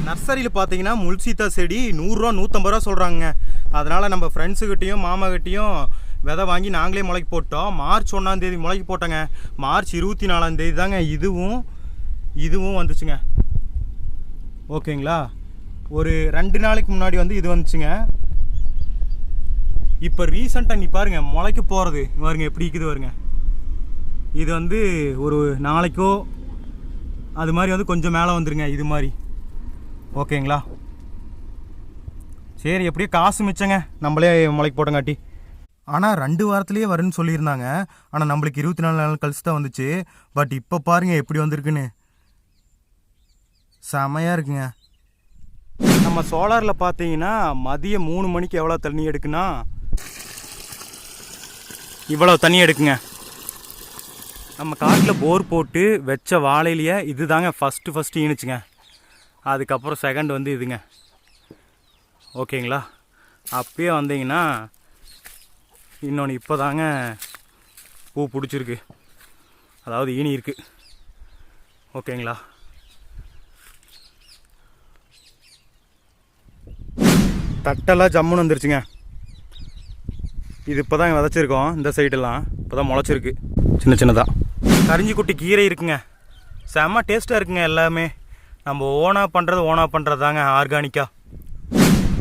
நர்சரியில் பார்த்தீங்கன்னா முல்சீத்தா செடி 100 ரூபா 150 ரூபா சொல்கிறாங்க. அதனால் நம்ம ஃப்ரெண்ட்ஸுக்கிட்டையும் மாமாக்கிட்டையும் விதை வாங்கி நாங்களே முளைக்கு போட்டோம். மார்ச் 1ஆம் தேதி முளைக்கு போட்டோங்க. மார்ச் 24ஆம் தேதி தாங்க இதுவும் வந்துச்சுங்க. ஓகேங்களா, ஒரு 2 நாளைக்கு முன்னாடி வந்து இது வந்துச்சுங்க. இப்போ ரீசெண்டாக நீ பாருங்க முளைக்கு போகிறது பாருங்க எப்படி இருக்குது பாருங்க. இது வந்து ஒரு நாளைக்கோ அது மாதிரி வந்து கொஞ்சம் மேலே வந்துருங்க இது மாதிரி. ஓகேங்களா, சரி எப்படியோ காசு மிச்சங்க நம்மளே முளைக்கு போட்டங்காட்டி. ஆனால் 2 வாரத்துலேயே வரும்னு சொல்லியிருந்தாங்க. ஆனால் நம்மளுக்கு 24 நாள் கழிச்சு தான் வந்துச்சு. பட் இப்போ பாருங்கள் எப்படி வந்திருக்குன்னு, செமையாக இருக்குங்க. நம்ம சோலாரில் பார்த்தீங்கன்னா மதியம் 3 மணிக்கு எவ்வளோ தண்ணி எடுக்குன்னா இவ்வளோ தண்ணி எடுக்குங்க. நம்ம காட்டில் போர் போட்டு வச்ச வாழையிலேயே இது தாங்க ஃபஸ்ட்டு ஈனுச்சுங்க. அதுக்கப்புறம் செகண்ட் வந்து இதுங்க. ஓகேங்களா, அப்பயே வந்தீங்கன்னா இன்னொன்று இப்போ தாங்க பூ பிடிச்சிருக்கு, அதாவது ஈனி இருக்குது. ஓகேங்களா, தட்டெல்லாம் ஜம்முன்னு வந்துருச்சுங்க. இது இப்போ தான் விதைச்சிருக்கோம். இந்த சைடெல்லாம் இப்போ தான் முளைச்சிருக்கு சின்னதாக. கரிஞ்சி குட்டி கீரை இருக்குங்க, செம்ம டேஸ்ட்டாக இருக்குங்க. எல்லாமே நம்ம ஓனாக பண்ணுறது தாங்க ஆர்கானிக்காக.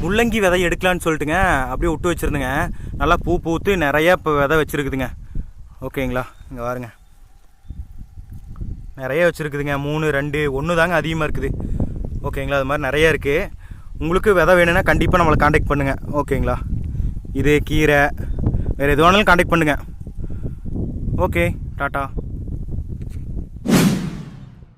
முள்ளங்கி விதை எடுக்கலான்னு சொல்லிட்டுங்க அப்படியே விட்டு வச்சுருந்துங்க. நல்லா பூ பூத்து நிறையா இப்போ விதை வச்சுருக்குதுங்க. ஓகேங்களா, இங்கே பாருங்க நிறைய வச்சுருக்குதுங்க. 3, 2, 1 தாங்க அதிகமாக இருக்குது. ஓகேங்களா, அது மாதிரி நிறையா இருக்குது. உங்களுக்கு விதை வேணும்னா கண்டிப்பாக நம்மளை காண்டாக்ட் பண்ணுங்கள். ஓகேங்களா, இது கீரை வேறு எது வேணாலும் காண்டாக்ட் பண்ணுங்கள். Okay, tata.